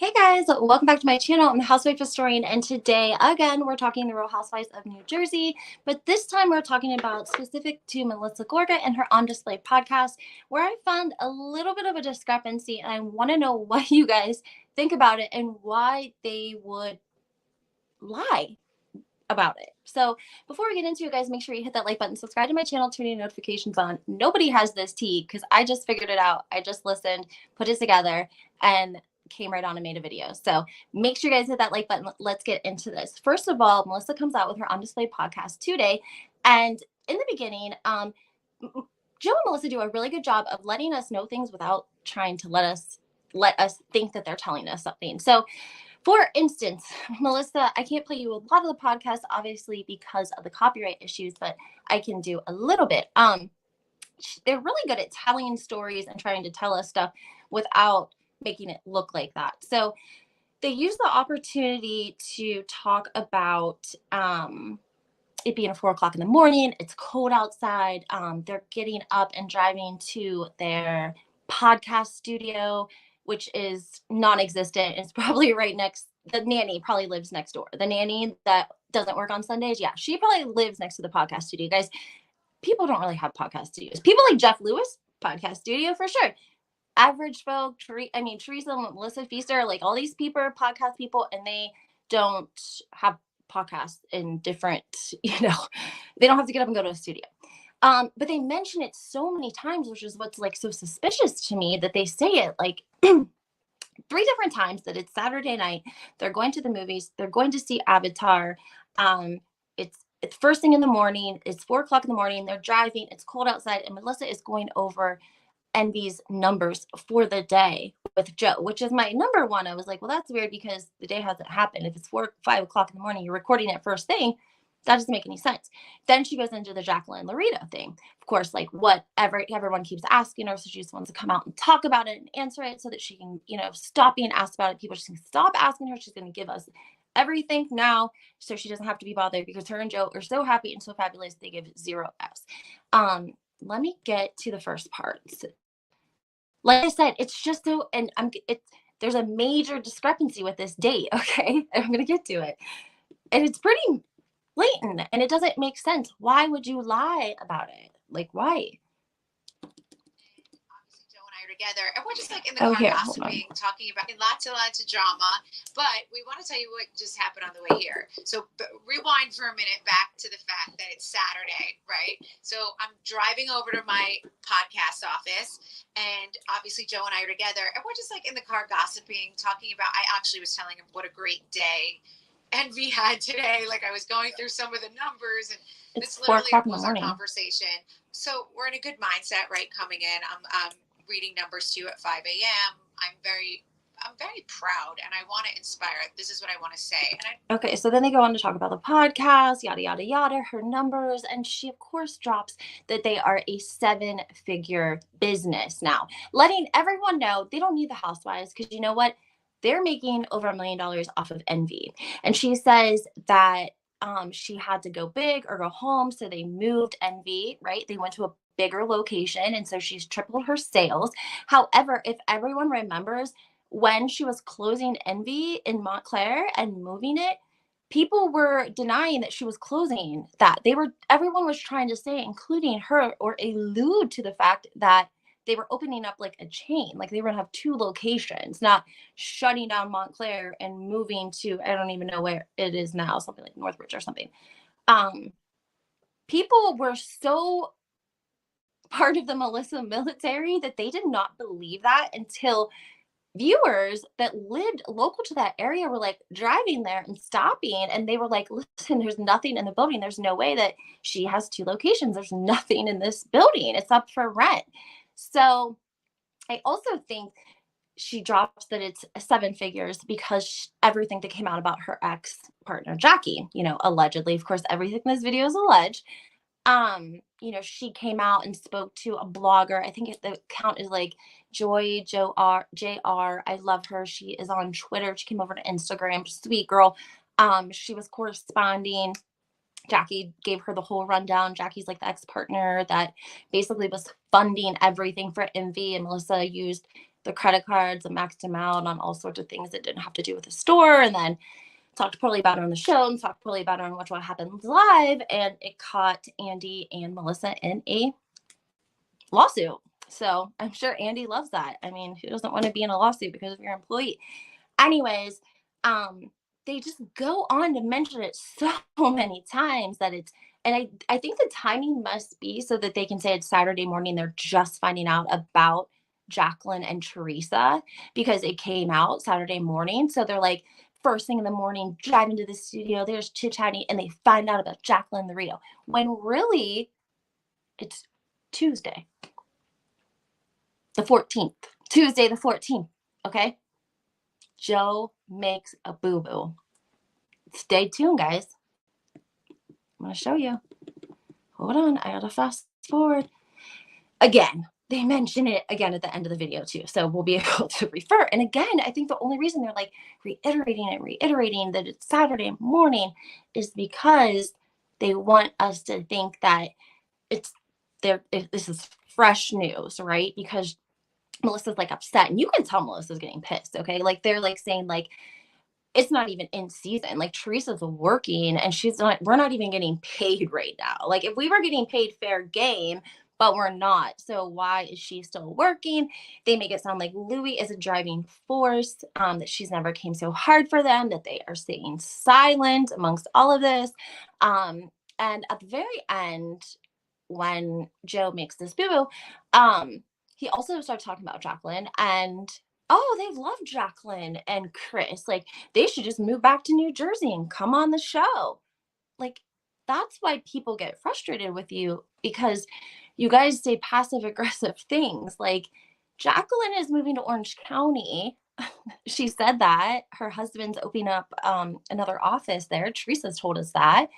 Hey guys, welcome back to my channel. I'm the Housewife Historian, and today, again, we're talking the Real Housewives of New Jersey, but this time we're talking about specific to Melissa Gorga and her On Display podcast, where I found a little bit of a discrepancy, and I want to know what you guys think about it and why they would lie about it. So before we get into it, guys, make sure you hit that like button, subscribe to my channel, turn your notifications on. Nobody has this tea because I just figured it out. I just listened, put it together, and came right on and made a video. So make sure you guys hit that like button. Let's get into this. First of all, Melissa comes out with her On Display podcast today. And in the beginning, Joe and Melissa do a really good job of letting us know things without trying to let us think that they're telling us something. So for instance, Melissa, I can't play you a lot of the podcast, obviously, because of the copyright issues, but I can do a little bit. They're really good at telling stories and trying to tell us stuff without making it look like that. So they use the opportunity to talk about it being 4 o'clock in the morning. It's cold outside. They're getting up and driving to their podcast studio, which is non-existent. It's probably right next. The nanny probably lives next door. The nanny that doesn't work on Sundays, yeah, she probably lives next to the podcast studio. Guys, people don't really have podcast studios. People like Jeff Lewis, podcast studio for sure. Average folk, Teresa, Melissa Feaster, like all these people are podcast people, and they don't have podcasts in different, they don't have to get up and go to a studio. But they mention it so many times, which is what's like so suspicious to me, that they say it like 3 different times, that it's Saturday night. They're going to the movies. They're going to see Avatar. It's first thing in the morning. It's 4 o'clock in the morning. They're driving. It's cold outside, and Melissa is going over Envy's numbers for the day with Joe, which is my number one. I was like, well, that's weird because the day hasn't happened. If it's 5 o'clock in the morning, you're recording it first thing. That doesn't make any sense. Then she goes into the Jacqueline Laurita thing. Of course, like whatever, everyone keeps asking her. So she just wants to come out and talk about it and answer it so that she can, stop being asked about it. People just can stop asking her. She's going to give us everything now so she doesn't have to be bothered, because her and Joe are so happy and so fabulous. They give 0 F's. Let me get to the first part. Like I said, it's just so, and there's a major discrepancy with this date. Okay. I'm going to get to it. And it's pretty blatant and it doesn't make sense. Why would you lie about it? Like, why? Joe and I are together, and we're just like in the car gossiping, talking about lots and lots of drama. But we want to tell you what just happened on the way here. So rewind for a minute back to the fact that it's Saturday, right? So I'm driving over to my podcast office, and obviously Joe and I are together, and we're just like in the car gossiping, talking about. I actually was telling him what a great day Envy had today. Like, I was going through some of the numbers, and this literally was our conversation. So we're in a good mindset, right? Coming in, I'm reading numbers to you at 5 a.m. I'm very proud, and I want to inspire. This is what I want to say. Okay, so then they go on to talk about the podcast, yada, yada, yada, her numbers. And she, of course, drops that they are a 7-figure business now, letting everyone know they don't need the housewives because you know what? They're making over $1 million off of Envy. And she says that she had to go big or go home. So they moved Envy, right? They went to a bigger location. And so she's tripled her sales. However, if everyone remembers, when she was closing Envy in Montclair and moving it, people were denying that she was closing that. Everyone was trying to say, including her, or allude to the fact that they were opening up like a chain, like they were gonna have 2 locations, not shutting down Montclair and moving to, I don't even know where it is now, something like Northridge or something. People were so part of the Melissa military that they did not believe that until viewers that lived local to that area were like driving there and stopping, and they were like, listen, there's nothing in the building. There's no way that she has 2 locations. There's nothing in this building. It's up for rent. So I also think she drops that it's 7 figures because everything that came out about her ex-partner, Jackie, allegedly, of course, everything in this video is alleged. She came out and spoke to a blogger. I think the account is like Joy JR. I love her. She is on Twitter. She came over to Instagram. Sweet girl. She was corresponding. Jackie gave her the whole rundown. Jackie's like the ex-partner that basically was funding everything for Envy, and Melissa used the credit cards and maxed them out on all sorts of things that didn't have to do with the store, and then talked poorly about her on the show and talked poorly about her on What Happened Live, and it caught Andy and Melissa in a lawsuit. So I'm sure Andy loves that. I mean, who doesn't want to be in a lawsuit because of your employee? Anyways, they just go on to mention it so many times that it's, and I think the timing must be so that they can say it's Saturday morning. They're just finding out about Jacqueline and Teresa because it came out Saturday morning. So they're like, first thing in the morning, driving to the studio, there's chit chatting, and they find out about Jacqueline and the Rio. When really, it's Tuesday, the 14th. Tuesday, the 14th. Okay. Joe makes a boo boo. Stay tuned, guys. I'm going to show you. Hold on. I got to fast forward. Again, they mention it again at the end of the video, too. So we'll be able to refer. And again, I think the only reason they're like reiterating that it's Saturday morning is because they want us to think that this is fresh news, right? Because Melissa's like upset, and you can tell Melissa's getting pissed. Okay. Like they're like saying like, it's not even in season. Like Teresa's working and we're not even getting paid right now. Like if we were getting paid fair game, but we're not. So why is she still working? They make it sound like Louis is a driving force, that she's never came so hard for them, that they are staying silent amongst all of this. And at the very end, when Joe makes this boo-boo, he also starts talking about Jacqueline and they love Jacqueline and Chris. Like, they should just move back to New Jersey and come on the show. Like, that's why people get frustrated with you, because you guys say passive aggressive things. Like, Jacqueline is moving to Orange County. She said that. Her husband's opening up another office there. Teresa's told us that.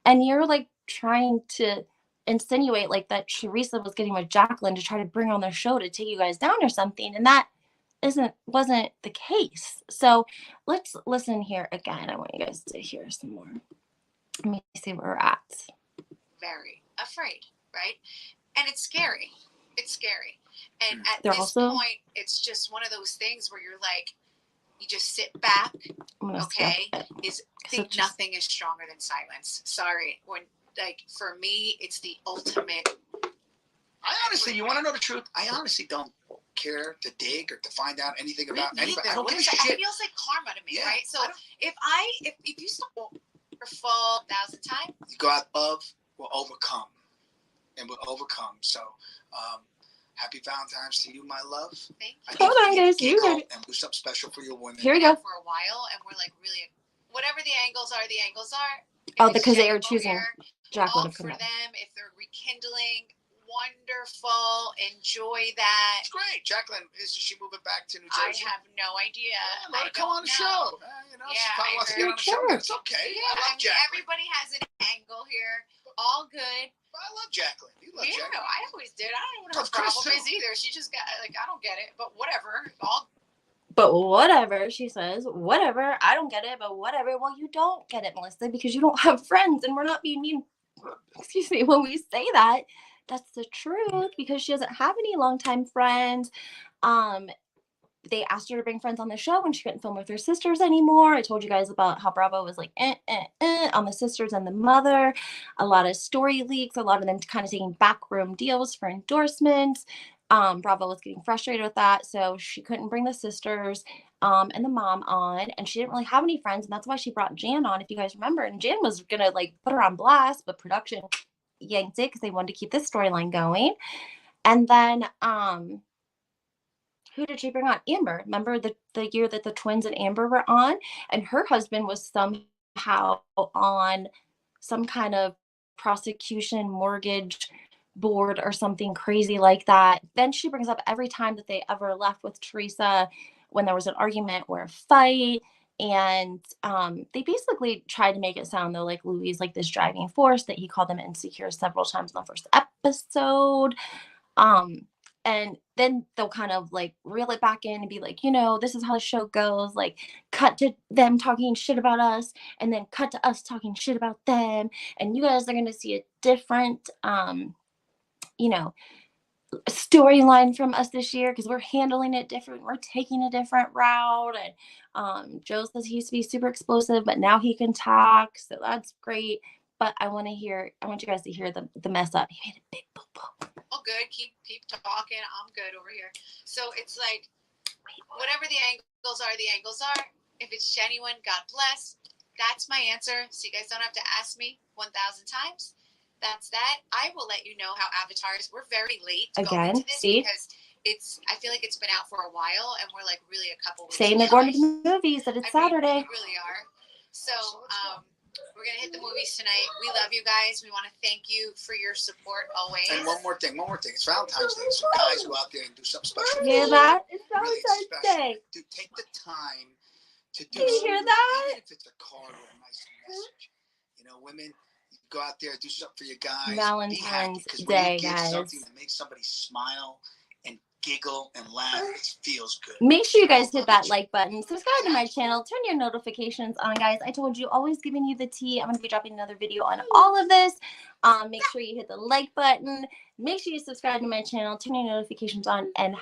And you're like trying to insinuate like that Teresa was getting with Jacqueline to try to bring her on their show to take you guys down or something. And that wasn't the case. So let's listen here again. I want you guys to hear some more. Let me see where we're at. Very afraid, right? And it's scary. It's scary. And at They're this also, point, it's just one of those things where you're like, you just sit back, okay? Think nothing is stronger than silence. Sorry. When, like, for me, it's the ultimate. I honestly, you want to know the truth? I honestly don't care to dig or to find out anything about anybody. I don't give a shit. It feels like karma to me, right? So if you still full 1,000 times, you go out above, we'll overcome, and we'll overcome. So, happy Valentine's to you, my love. Thank you. Hold on, guys. You and do something special for your women. Here we go. For a while, and we're like, really, whatever the angles are, the angles are. Because they are choosing Jacqueline for them. If they're rekindling, wonderful. Enjoy that. It's great. Jacqueline, isn't she moving back to New Jersey? I have no idea. Let her come on the show. She probably wants to get on the show. It's okay. Yeah, I love Jacqueline. Everybody has an angle here. All good. I love Jacqueline. You love Jacqueline. I always did. I don't know what her problem is either. She just got, like, I don't get it, but whatever. But whatever, she says, whatever. I don't get it, but whatever. Well, you don't get it, Melissa, because you don't have friends, and we're not being mean. Excuse me, when we say that, that's the truth, because she doesn't have any longtime friends. They asked her to bring friends on the show when she couldn't film with her sisters anymore. I told you guys about how Bravo was like on the sisters and the mother. A lot of story leaks, a lot of them kind of taking backroom deals for endorsements. Bravo was getting frustrated with that, so she couldn't bring the sisters and the mom on, and she didn't really have any friends, and that's why she brought Jan on, if you guys remember. And Jan was gonna like put her on blast, but production yanked it because they wanted to keep this storyline going. And then who did she bring on? Amber. Remember the year that the twins and Amber were on? And her husband was somehow on some kind of prosecution mortgage board or something crazy like that. Then she brings up every time that they ever left with Teresa when there was an argument or a fight. And they basically tried to make it sound though like Louis like this driving force, that he called them insecure several times in the first episode. And then they'll kind of like reel it back in and be like, this is how the show goes. Like, cut to them talking shit about us, and then cut to us talking shit about them. And you guys are going to see a different, storyline from us this year because we're handling it different. We're taking a different route. And Joe says he used to be super explosive, but now he can talk. So that's great. But I want you guys to hear the mess up. He made a big boo-boo. Oh, good. Keep talking. I'm good over here. So it's like, whatever the angles are. If it's genuine, God bless. That's my answer. So you guys don't have to ask me 1,000 times. That's that. I will let you know how Avatar is. We're very late going into this because I feel like it's been out for a while and we're like really a couple weeks saying they're going to the movies that it's Saturday. We really are. So we're going to hit the movies tonight. We love you guys. We want to thank you for your support always. And one more thing. It's Valentine's Day. So guys, go out there and do something special. Hear that? It's Valentine's Day. Dude, take the time to do something. You hear that? Even if it's a card or a nice message. You know, women, go out there, do something for your guys. Valentine's Day, guys. Something that makes somebody smile and giggle and laugh. It feels good. Make sure you guys hit that like button. Subscribe to my channel. Turn your notifications on, guys. I told you, always giving you the tea. I'm going to be dropping another video on all of this. Make sure you hit the like button. Make sure you subscribe to my channel. Turn your notifications on. And